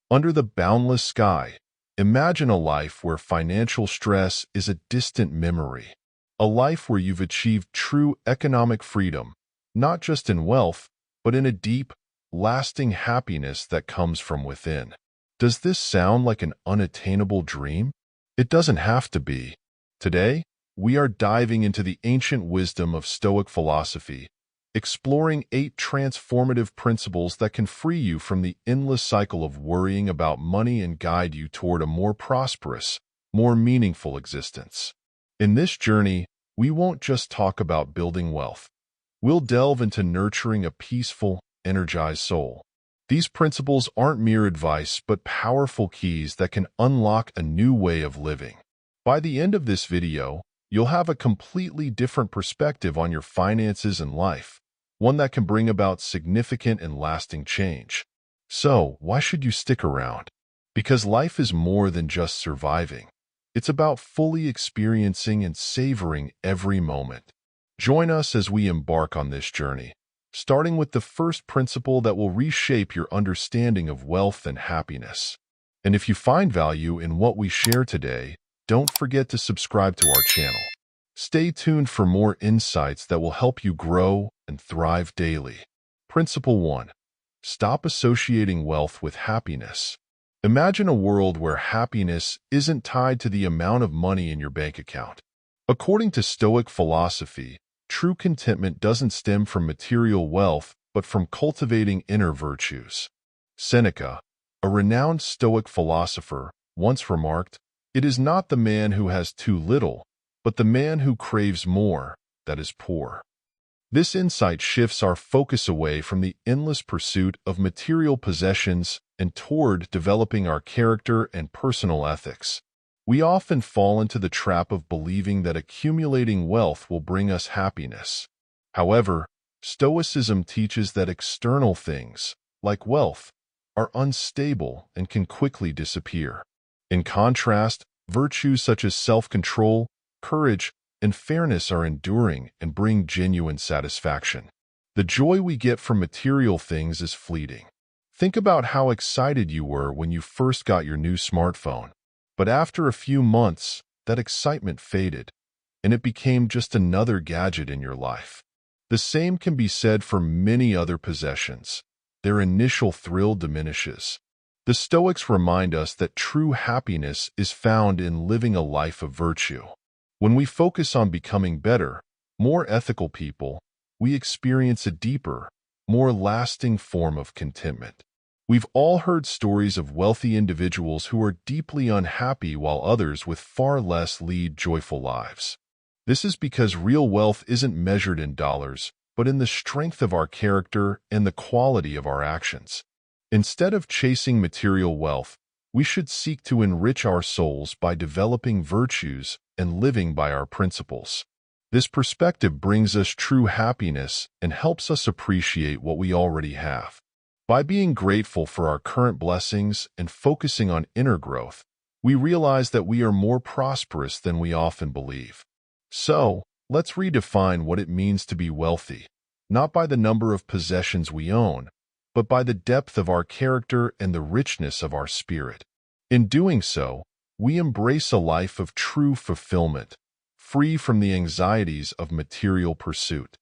Under the boundless sky, imagine a life where financial stress is a distant memory. A life where you've achieved true economic freedom, not just in wealth, but in a deep, lasting happiness that comes from within. Does this sound like an unattainable dream? It doesn't have to be. Today, we are diving into the ancient wisdom of Stoic philosophy, exploring 8 transformative principles that can free you from the endless cycle of worrying about money and guide you toward a more prosperous, more meaningful existence. In this journey, we won't just talk about building wealth. We'll delve into nurturing a peaceful, energized soul. These principles aren't mere advice, but powerful keys that can unlock a new way of living. By the end of this video, you'll have a completely different perspective on your finances and life, one that can bring about significant and lasting change. So, why should you stick around? Because life is more than just surviving. It's about fully experiencing and savoring every moment. Join us as we embark on this journey, starting with the first principle that will reshape your understanding of wealth and happiness. And if you find value in what we share today, don't forget to subscribe to our channel. Stay tuned for more insights that will help you grow and thrive daily. Principle 1. Stop associating wealth with happiness. Imagine a world where happiness isn't tied to the amount of money in your bank account. According to Stoic philosophy, true contentment doesn't stem from material wealth, but from cultivating inner virtues. Seneca, a renowned Stoic philosopher, once remarked, "It is not the man who has too little, but the man who craves more that is poor." This insight shifts our focus away from the endless pursuit of material possessions and toward developing our character and personal ethics. We often fall into the trap of believing that accumulating wealth will bring us happiness. However, Stoicism teaches that external things, like wealth, are unstable and can quickly disappear. In contrast, virtues such as self-control, courage, and fairness are enduring and bring genuine satisfaction. The joy we get from material things is fleeting. Think about how excited you were when you first got your new smartphone. But after a few months, that excitement faded, and it became just another gadget in your life. The same can be said for many other possessions. Their initial thrill diminishes. The Stoics remind us that true happiness is found in living a life of virtue. When we focus on becoming better, more ethical people, we experience a deeper, more lasting form of contentment. We've all heard stories of wealthy individuals who are deeply unhappy while others with far less lead joyful lives. This is because real wealth isn't measured in dollars, but in the strength of our character and the quality of our actions. Instead of chasing material wealth, we should seek to enrich our souls by developing virtues and living by our principles. This perspective brings us true happiness and helps us appreciate what we already have. By being grateful for our current blessings and focusing on inner growth, we realize that we are more prosperous than we often believe. So, let's redefine what it means to be wealthy, not by the number of possessions we own, but by the depth of our character and the richness of our spirit. In doing so, we embrace a life of true fulfillment, free from the anxieties of material pursuit.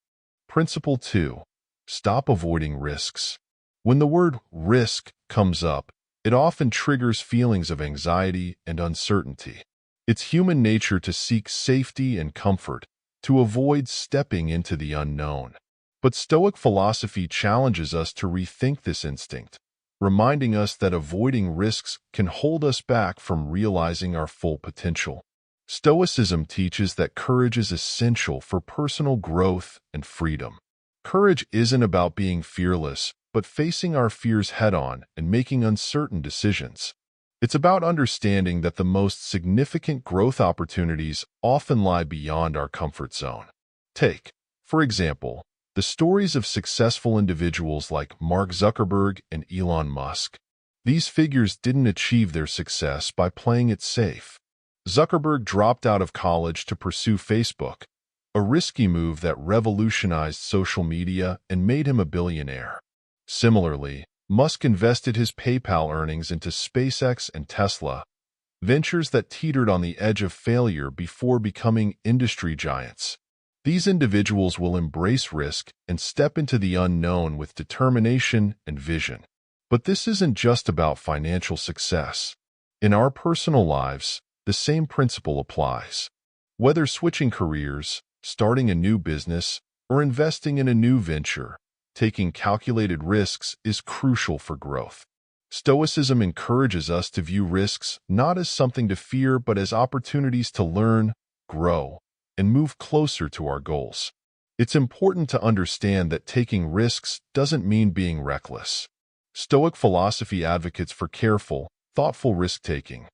Principle 2. Stop avoiding risks. When the word risk comes up, it often triggers feelings of anxiety and uncertainty. It's human nature to seek safety and comfort, to avoid stepping into the unknown. But Stoic philosophy challenges us to rethink this instinct, reminding us that avoiding risks can hold us back from realizing our full potential. Stoicism teaches that courage is essential for personal growth and freedom. Courage isn't about being fearless, but facing our fears head-on and making uncertain decisions. It's about understanding that the most significant growth opportunities often lie beyond our comfort zone. Take, for example, the stories of successful individuals like Mark Zuckerberg and Elon Musk. These figures didn't achieve their success by playing it safe. Zuckerberg dropped out of college to pursue Facebook, a risky move that revolutionized social media and made him a billionaire. Similarly, Musk invested his PayPal earnings into SpaceX and Tesla, ventures that teetered on the edge of failure before becoming industry giants. These individuals will embrace risk and step into the unknown with determination and vision. But this isn't just about financial success. In our personal lives, the same principle applies. Whether switching careers, starting a new business, or investing in a new venture, taking calculated risks is crucial for growth. Stoicism encourages us to view risks not as something to fear but as opportunities to learn, grow, and move closer to our goals. It's important to understand that taking risks doesn't mean being reckless. Stoic philosophy advocates for careful, thoughtful risk-taking,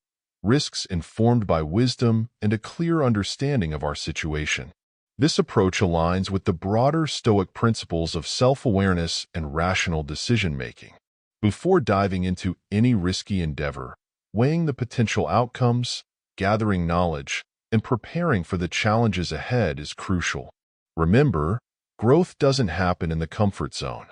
risks informed by wisdom and a clear understanding of our situation. This approach aligns with the broader Stoic principles of self-awareness and rational decision-making. Before diving into any risky endeavor, weighing the potential outcomes, gathering knowledge, and preparing for the challenges ahead is crucial. Remember, growth doesn't happen in the comfort zone.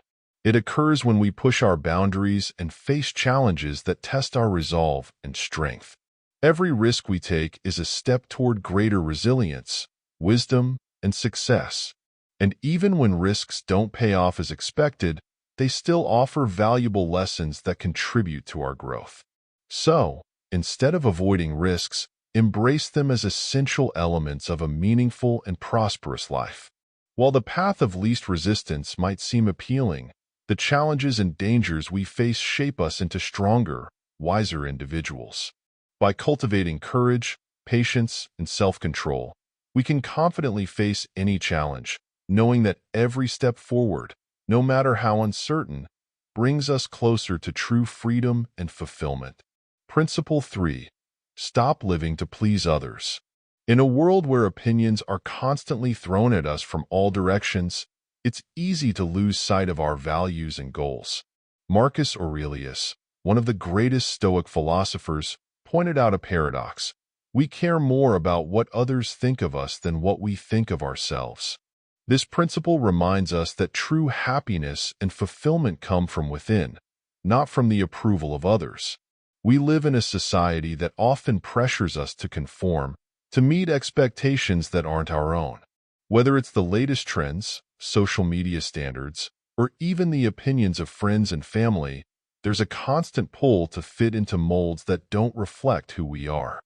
It occurs when we push our boundaries and face challenges that test our resolve and strength. Every risk we take is a step toward greater resilience, wisdom, and success. And even when risks don't pay off as expected, they still offer valuable lessons that contribute to our growth. So, instead of avoiding risks, embrace them as essential elements of a meaningful and prosperous life. While the path of least resistance might seem appealing, the challenges and dangers we face shape us into stronger, wiser individuals. By cultivating courage, patience, and self-control, we can confidently face any challenge, knowing that every step forward, no matter how uncertain, brings us closer to true freedom and fulfillment. Principle 3. Stop living to please others. In a world where opinions are constantly thrown at us from all directions, it's easy to lose sight of our values and goals. Marcus Aurelius, one of the greatest Stoic philosophers, pointed out a paradox. We care more about what others think of us than what we think of ourselves. This principle reminds us that true happiness and fulfillment come from within, not from the approval of others. We live in a society that often pressures us to conform, to meet expectations that aren't our own. Whether it's the latest trends, social media standards, or even the opinions of friends and family, there's a constant pull to fit into molds that don't reflect who we are.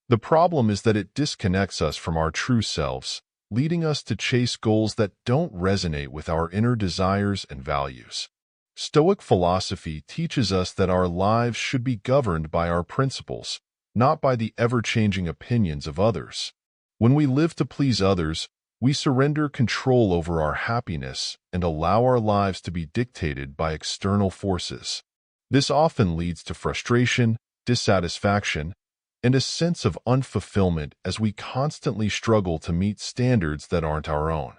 The problem is that it disconnects us from our true selves, leading us to chase goals that don't resonate with our inner desires and values. Stoic philosophy teaches us that our lives should be governed by our principles, not by the ever-changing opinions of others. When we live to please others, we surrender control over our happiness and allow our lives to be dictated by external forces. This often leads to frustration, dissatisfaction, and a sense of unfulfillment as we constantly struggle to meet standards that aren't our own.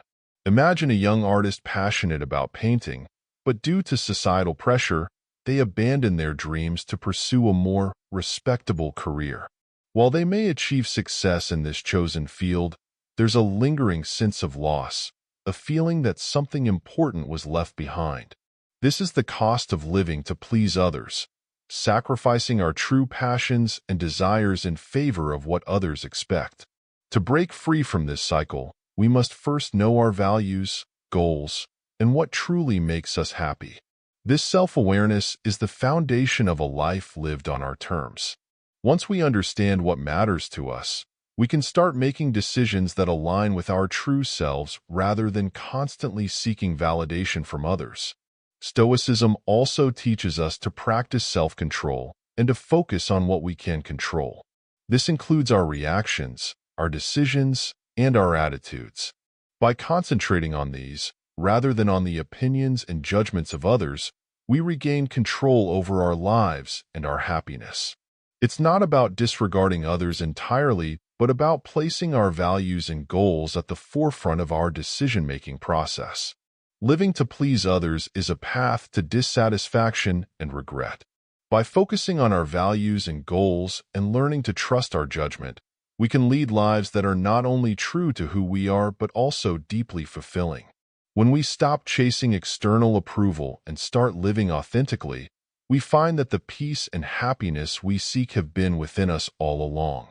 Imagine a young artist passionate about painting, but due to societal pressure, they abandon their dreams to pursue a more respectable career. While they may achieve success in this chosen field, there's a lingering sense of loss, a feeling that something important was left behind. This is the cost of living to please others, sacrificing our true passions and desires in favor of what others expect. To break free from this cycle, we must first know our values, goals, and what truly makes us happy. This self-awareness is the foundation of a life lived on our terms. Once we understand what matters to us, we can start making decisions that align with our true selves rather than constantly seeking validation from others. Stoicism also teaches us to practice self-control and to focus on what we can control. This includes our reactions, our decisions, and our attitudes. By concentrating on these, rather than on the opinions and judgments of others, we regain control over our lives and our happiness. It's not about disregarding others entirely, but about placing our values and goals at the forefront of our decision-making process. Living to please others is a path to dissatisfaction and regret. By focusing on our values and goals and learning to trust our judgment, we can lead lives that are not only true to who we are but also deeply fulfilling. When we stop chasing external approval and start living authentically, we find that the peace and happiness we seek have been within us all along.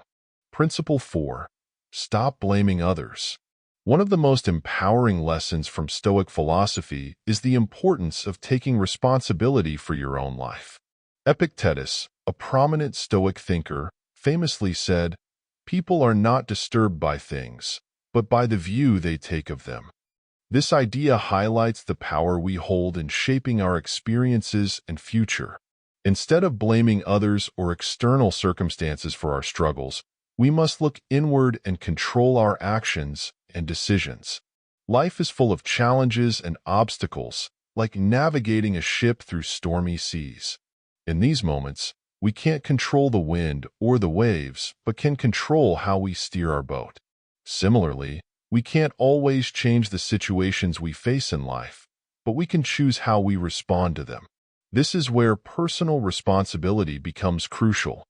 Principle 4. Stop blaming others. One of the most empowering lessons from Stoic philosophy is the importance of taking responsibility for your own life. Epictetus, a prominent Stoic thinker, famously said, "People are not disturbed by things, but by the view they take of them." This idea highlights the power we hold in shaping our experiences and future. Instead of blaming others or external circumstances for our struggles, we must look inward and control our actions and decisions. Life is full of challenges and obstacles, like navigating a ship through stormy seas. In these moments, we can't control the wind or the waves, but can control how we steer our boat. Similarly, we can't always change the situations we face in life, but we can choose how we respond to them. This is where personal responsibility becomes crucial,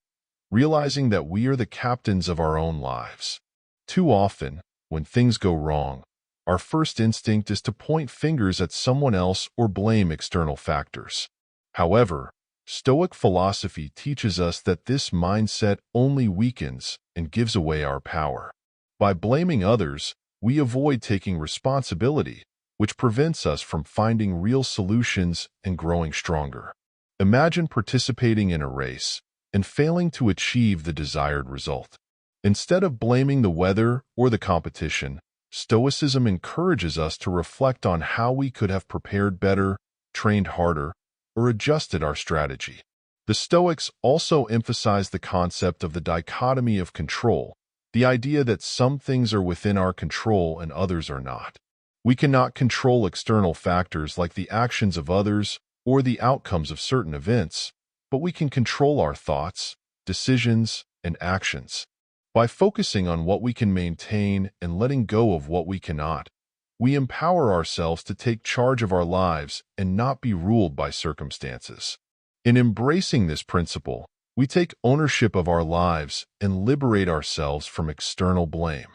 realizing that we are the captains of our own lives. Too often, when things go wrong, our first instinct is to point fingers at someone else or blame external factors. However, Stoic philosophy teaches us that this mindset only weakens and gives away our power. By blaming others, we avoid taking responsibility, which prevents us from finding real solutions and growing stronger. Imagine participating in a race and failing to achieve the desired result. Instead of blaming the weather or the competition, Stoicism encourages us to reflect on how we could have prepared better, trained harder, or adjusted our strategy. The Stoics also emphasize the concept of the dichotomy of control, the idea that some things are within our control and others are not. We cannot control external factors like the actions of others or the outcomes of certain events, but we can control our thoughts, decisions, and actions. By focusing on what we can maintain and letting go of what we cannot, we empower ourselves to take charge of our lives and not be ruled by circumstances. In embracing this principle, we take ownership of our lives and liberate ourselves from external blame.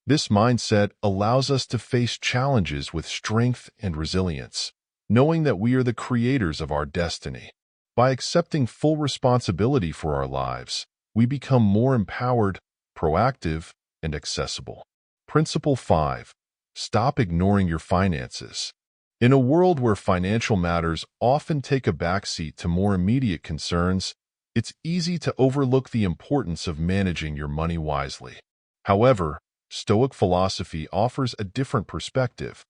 This mindset allows us to face challenges with strength and resilience, knowing that we are the creators of our destiny. By accepting full responsibility for our lives, we become more empowered, proactive, and accessible. Principle 5. Stop ignoring your finances. In a world where financial matters often take a backseat to more immediate concerns, it's easy to overlook the importance of managing your money wisely. However, Stoic philosophy offers a different perspective,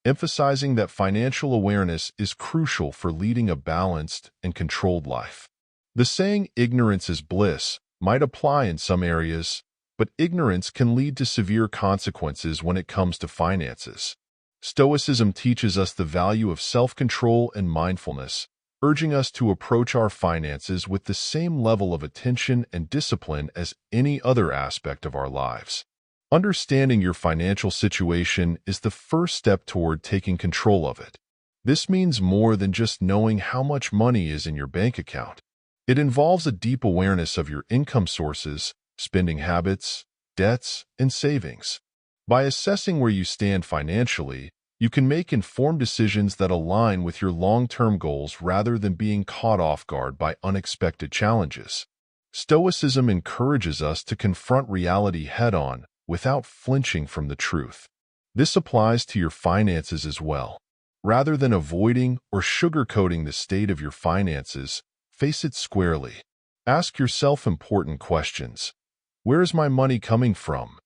emphasizing that financial awareness is crucial for leading a balanced and controlled life. The saying, "ignorance is bliss," might apply in some areas, but ignorance can lead to severe consequences when it comes to finances. Stoicism teaches us the value of self-control and mindfulness, urging us to approach our finances with the same level of attention and discipline as any other aspect of our lives. Understanding your financial situation is the first step toward taking control of it. This means more than just knowing how much money is in your bank account. It involves a deep awareness of your income sources, spending habits, debts, and savings. By assessing where you stand financially, you can make informed decisions that align with your long-term goals rather than being caught off guard by unexpected challenges. Stoicism encourages us to confront reality head-on without flinching from the truth. This applies to your finances as well. Rather than avoiding or sugarcoating the state of your finances, face it squarely. Ask yourself important questions. Where is my money coming from?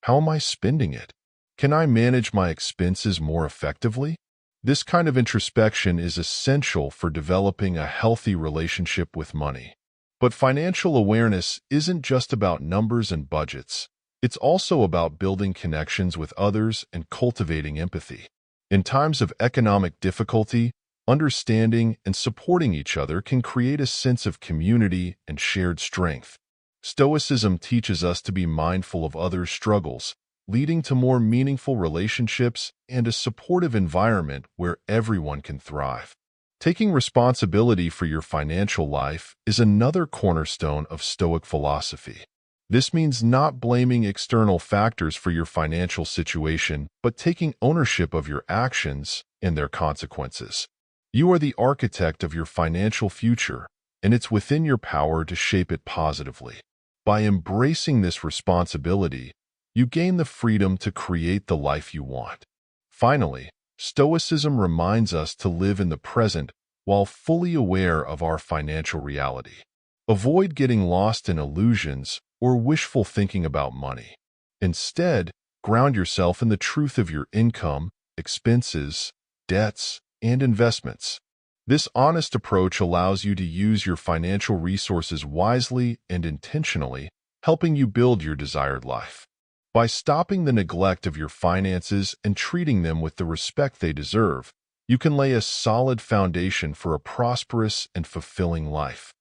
How am I spending it? Can I manage my expenses more effectively? This kind of introspection is essential for developing a healthy relationship with money. But financial awareness isn't just about numbers and budgets. It's also about building connections with others and cultivating empathy. In times of economic difficulty, understanding and supporting each other can create a sense of community and shared strength. Stoicism teaches us to be mindful of others' struggles, leading to more meaningful relationships and a supportive environment where everyone can thrive. Taking responsibility for your financial life is another cornerstone of Stoic philosophy. This means not blaming external factors for your financial situation, but taking ownership of your actions and their consequences. You are the architect of your financial future, and it's within your power to shape it positively. By embracing this responsibility, you gain the freedom to create the life you want. Finally, Stoicism reminds us to live in the present while fully aware of our financial reality. Avoid getting lost in illusions or wishful thinking about money. Instead, ground yourself in the truth of your income, expenses, debts, and investments. This honest approach allows you to use your financial resources wisely and intentionally, helping you build your desired life. By stopping the neglect of your finances and treating them with the respect they deserve, you can lay a solid foundation for a prosperous and fulfilling life.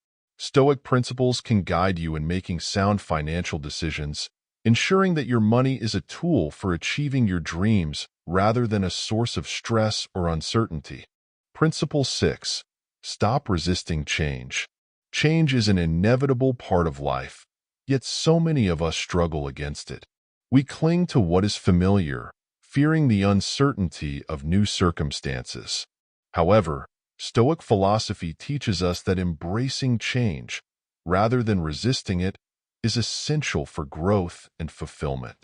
Stoic principles can guide you in making sound financial decisions, ensuring that your money is a tool for achieving your dreams rather than a source of stress or uncertainty. Principle 6. Stop resisting change. Change is an inevitable part of life, yet so many of us struggle against it. We cling to what is familiar, fearing the uncertainty of new circumstances. However, Stoic philosophy teaches us that embracing change, rather than resisting it, is essential for growth and fulfillment.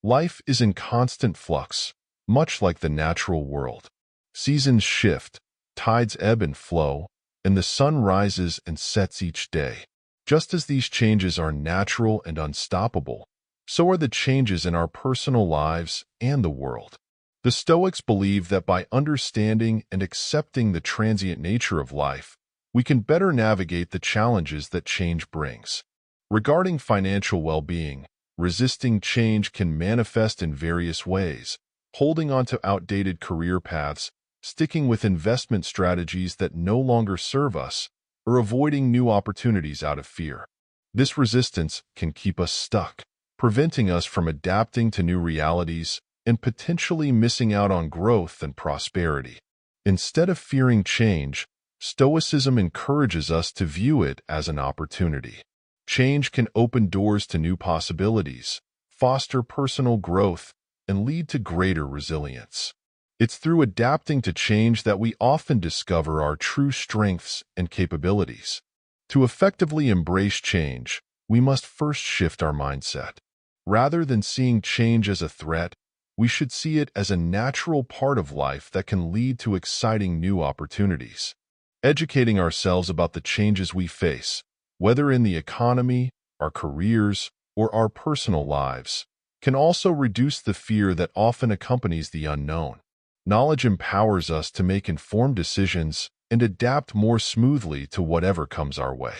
Life is in constant flux, much like the natural world. Seasons shift, tides ebb and flow, and the sun rises and sets each day. Just as these changes are natural and unstoppable, so are the changes in our personal lives and the world. The Stoics believe that by understanding and accepting the transient nature of life, we can better navigate the challenges that change brings. Regarding financial well-being, resisting change can manifest in various ways: holding on to outdated career paths, sticking with investment strategies that no longer serve us, or avoiding new opportunities out of fear. This resistance can keep us stuck, preventing us from adapting to new realities and potentially missing out on growth and prosperity. Instead of fearing change, Stoicism encourages us to view it as an opportunity. Change can open doors to new possibilities, foster personal growth, and lead to greater resilience. It's through adapting to change that we often discover our true strengths and capabilities. To effectively embrace change, we must first shift our mindset. Rather than seeing change as a threat, we should see it as a natural part of life that can lead to exciting new opportunities. Educating ourselves about the changes we face, whether in the economy, our careers, or our personal lives, can also reduce the fear that often accompanies the unknown. Knowledge empowers us to make informed decisions and adapt more smoothly to whatever comes our way.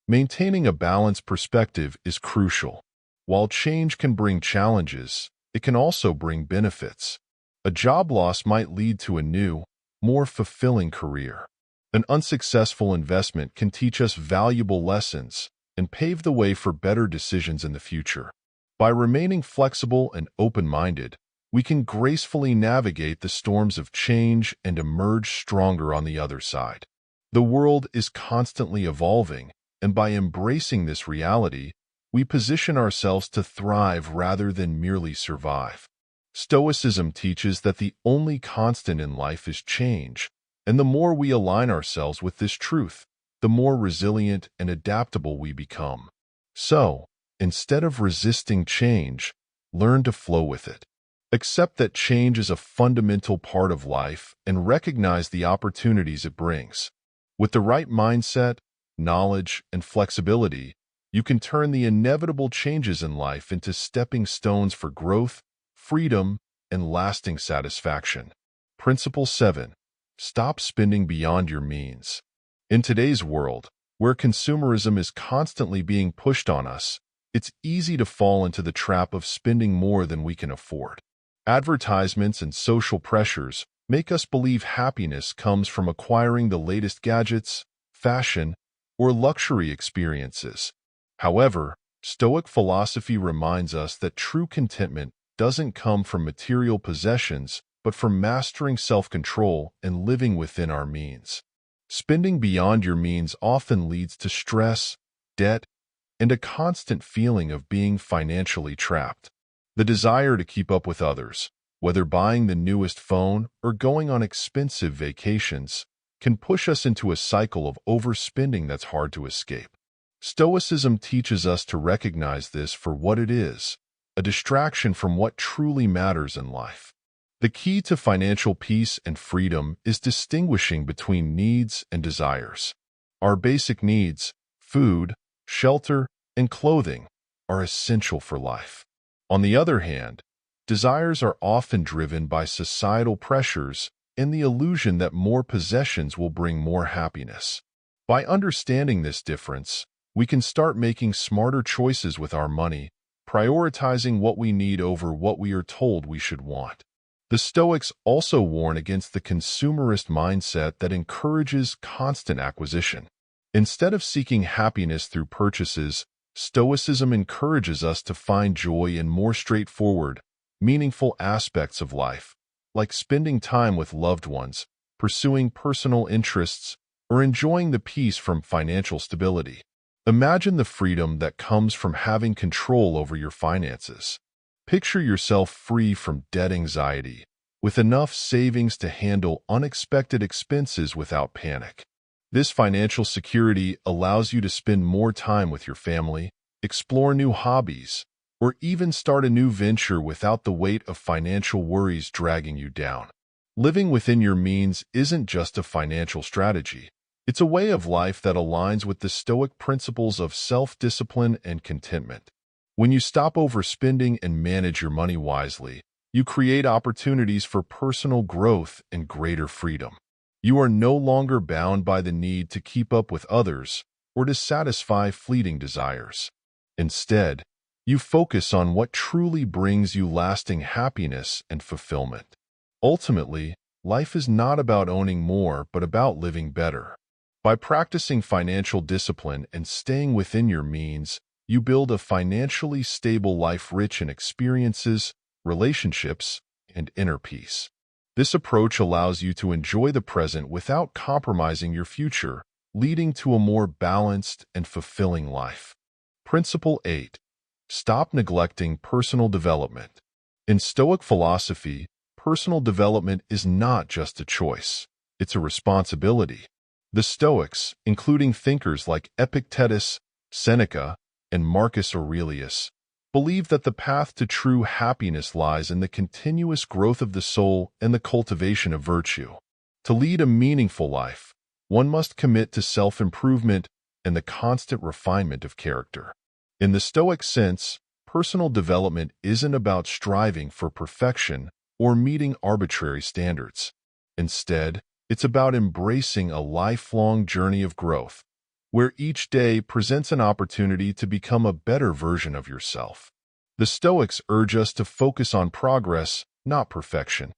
Maintaining a balanced perspective is crucial. While change can bring challenges, it can also bring benefits. A job loss might lead to a new, more fulfilling career. An unsuccessful investment can teach us valuable lessons and pave the way for better decisions in the future. By remaining flexible and open-minded, we can gracefully navigate the storms of change and emerge stronger on the other side. The world is constantly evolving, and by embracing this reality, we position ourselves to thrive rather than merely survive. Stoicism teaches that the only constant in life is change, and the more we align ourselves with this truth, the more resilient and adaptable we become. So, instead of resisting change, learn to flow with it. Accept that change is a fundamental part of life and recognize the opportunities it brings. With the right mindset, knowledge, and flexibility, you can turn the inevitable changes in life into stepping stones for growth, freedom, and lasting satisfaction. Principle 7. Stop spending beyond your means. In today's world, where consumerism is constantly being pushed on us, it's easy to fall into the trap of spending more than we can afford. Advertisements and social pressures make us believe happiness comes from acquiring the latest gadgets, fashion, or luxury experiences. However, Stoic philosophy reminds us that true contentment doesn't come from material possessions, but from mastering self-control and living within our means. Spending beyond your means often leads to stress, debt, and a constant feeling of being financially trapped. The desire to keep up with others, whether buying the newest phone or going on expensive vacations, can push us into a cycle of overspending that's hard to escape. Stoicism teaches us to recognize this for what it is, a distraction from what truly matters in life. The key to financial peace and freedom is distinguishing between needs and desires. Our basic needs, food, shelter, and clothing, are essential for life. On the other hand, desires are often driven by societal pressures and the illusion that more possessions will bring more happiness. By understanding this difference, we can start making smarter choices with our money, prioritizing what we need over what we are told we should want. The Stoics also warn against the consumerist mindset that encourages constant acquisition. Instead of seeking happiness through purchases, Stoicism encourages us to find joy in more straightforward, meaningful aspects of life, like spending time with loved ones, pursuing personal interests, or enjoying the peace from financial stability. Imagine the freedom that comes from having control over your finances. Picture yourself free from debt anxiety, with enough savings to handle unexpected expenses without panic. This financial security allows you to spend more time with your family, explore new hobbies, or even start a new venture without the weight of financial worries dragging you down. Living within your means isn't just a financial strategy. It's a way of life that aligns with the Stoic principles of self-discipline and contentment. When you stop overspending and manage your money wisely, you create opportunities for personal growth and greater freedom. You are no longer bound by the need to keep up with others or to satisfy fleeting desires. Instead, you focus on what truly brings you lasting happiness and fulfillment. Ultimately, life is not about owning more but about living better. By practicing financial discipline and staying within your means, you build a financially stable life rich in experiences, relationships, and inner peace. This approach allows you to enjoy the present without compromising your future, leading to a more balanced and fulfilling life. Principle 8. Stop neglecting personal development. In Stoic philosophy, personal development is not just a choice, it's a responsibility. The Stoics, including thinkers like Epictetus, Seneca, and Marcus Aurelius, believe that the path to true happiness lies in the continuous growth of the soul and the cultivation of virtue. To lead a meaningful life, one must commit to self-improvement and the constant refinement of character. In the Stoic sense, personal development isn't about striving for perfection or meeting arbitrary standards. Instead, it's about embracing a lifelong journey of growth, where each day presents an opportunity to become a better version of yourself. The Stoics urge us to focus on progress, not perfection,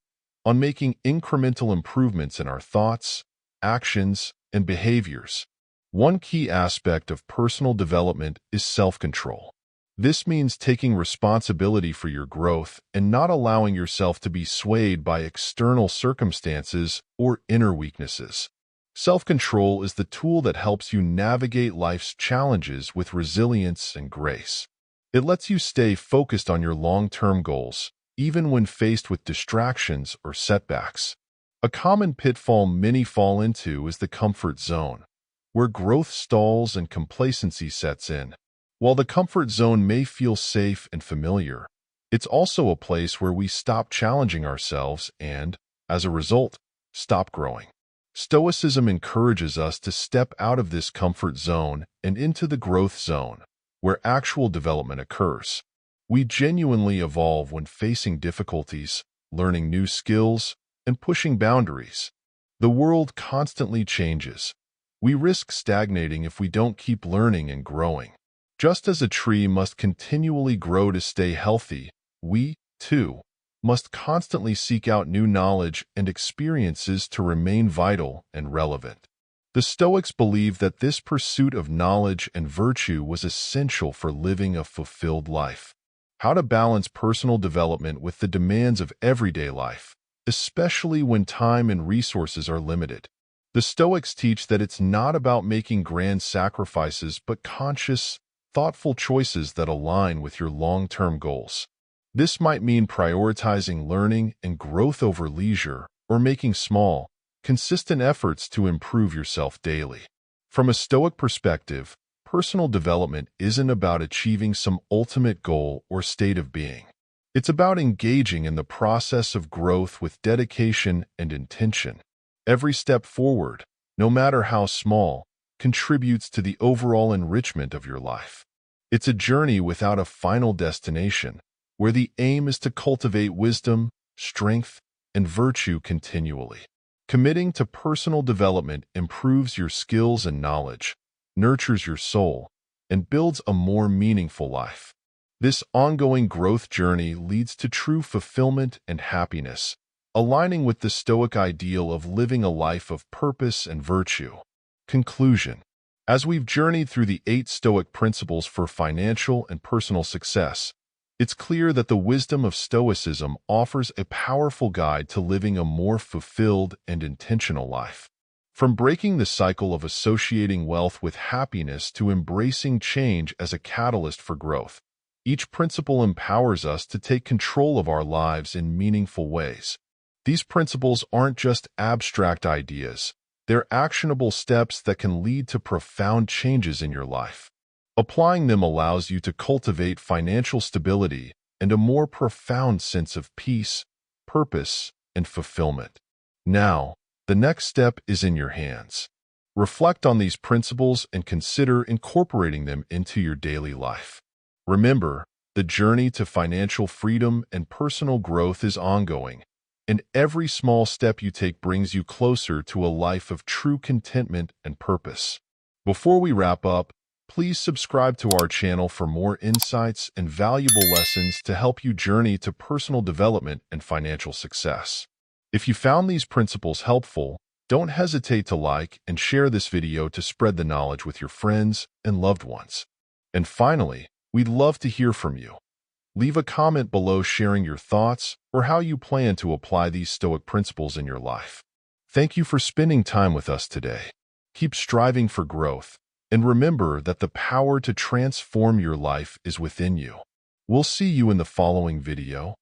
on making incremental improvements in our thoughts, actions, and behaviors. One key aspect of personal development is self-control. This means taking responsibility for your growth and not allowing yourself to be swayed by external circumstances or inner weaknesses. Self-control is the tool that helps you navigate life's challenges with resilience and grace. It lets you stay focused on your long-term goals, even when faced with distractions or setbacks. A common pitfall many fall into is the comfort zone, where growth stalls and complacency sets in. While the comfort zone may feel safe and familiar, it's also a place where we stop challenging ourselves and, as a result, stop growing. Stoicism encourages us to step out of this comfort zone and into the growth zone, where actual development occurs. We genuinely evolve when facing difficulties, learning new skills, and pushing boundaries. The world constantly changes. We risk stagnating if we don't keep learning and growing. Just as a tree must continually grow to stay healthy, we, too, must constantly seek out new knowledge and experiences to remain vital and relevant. The Stoics believed that this pursuit of knowledge and virtue was essential for living a fulfilled life. How to balance personal development with the demands of everyday life, especially when time and resources are limited. The Stoics teach that it's not about making grand sacrifices but conscious, thoughtful choices that align with your long-term goals. This might mean prioritizing learning and growth over leisure, or making small, consistent efforts to improve yourself daily. From a Stoic perspective, personal development isn't about achieving some ultimate goal or state of being. It's about engaging in the process of growth with dedication and intention. Every step forward, no matter how small, contributes to the overall enrichment of your life. It's a journey without a final destination, where the aim is to cultivate wisdom, strength, and virtue continually. Committing to personal development improves your skills and knowledge, nurtures your soul, and builds a more meaningful life. This ongoing growth journey leads to true fulfillment and happiness, aligning with the Stoic ideal of living a life of purpose and virtue. Conclusion. As we've journeyed through the 8 Stoic principles for financial and personal success, it's clear that the wisdom of Stoicism offers a powerful guide to living a more fulfilled and intentional life. From breaking the cycle of associating wealth with happiness to embracing change as a catalyst for growth, each principle empowers us to take control of our lives in meaningful ways. These principles aren't just abstract ideas, they're actionable steps that can lead to profound changes in your life. Applying them allows you to cultivate financial stability and a more profound sense of peace, purpose, and fulfillment. Now, the next step is in your hands. Reflect on these principles and consider incorporating them into your daily life. Remember, the journey to financial freedom and personal growth is ongoing, and every small step you take brings you closer to a life of true contentment and purpose. Before we wrap up, please subscribe to our channel for more insights and valuable lessons to help you journey to personal development and financial success. If you found these principles helpful, don't hesitate to like and share this video to spread the knowledge with your friends and loved ones. And finally, we'd love to hear from you. Leave a comment below sharing your thoughts or how you plan to apply these Stoic principles in your life. Thank you for spending time with us today. Keep striving for growth, and remember that the power to transform your life is within you. We'll see you in the following video.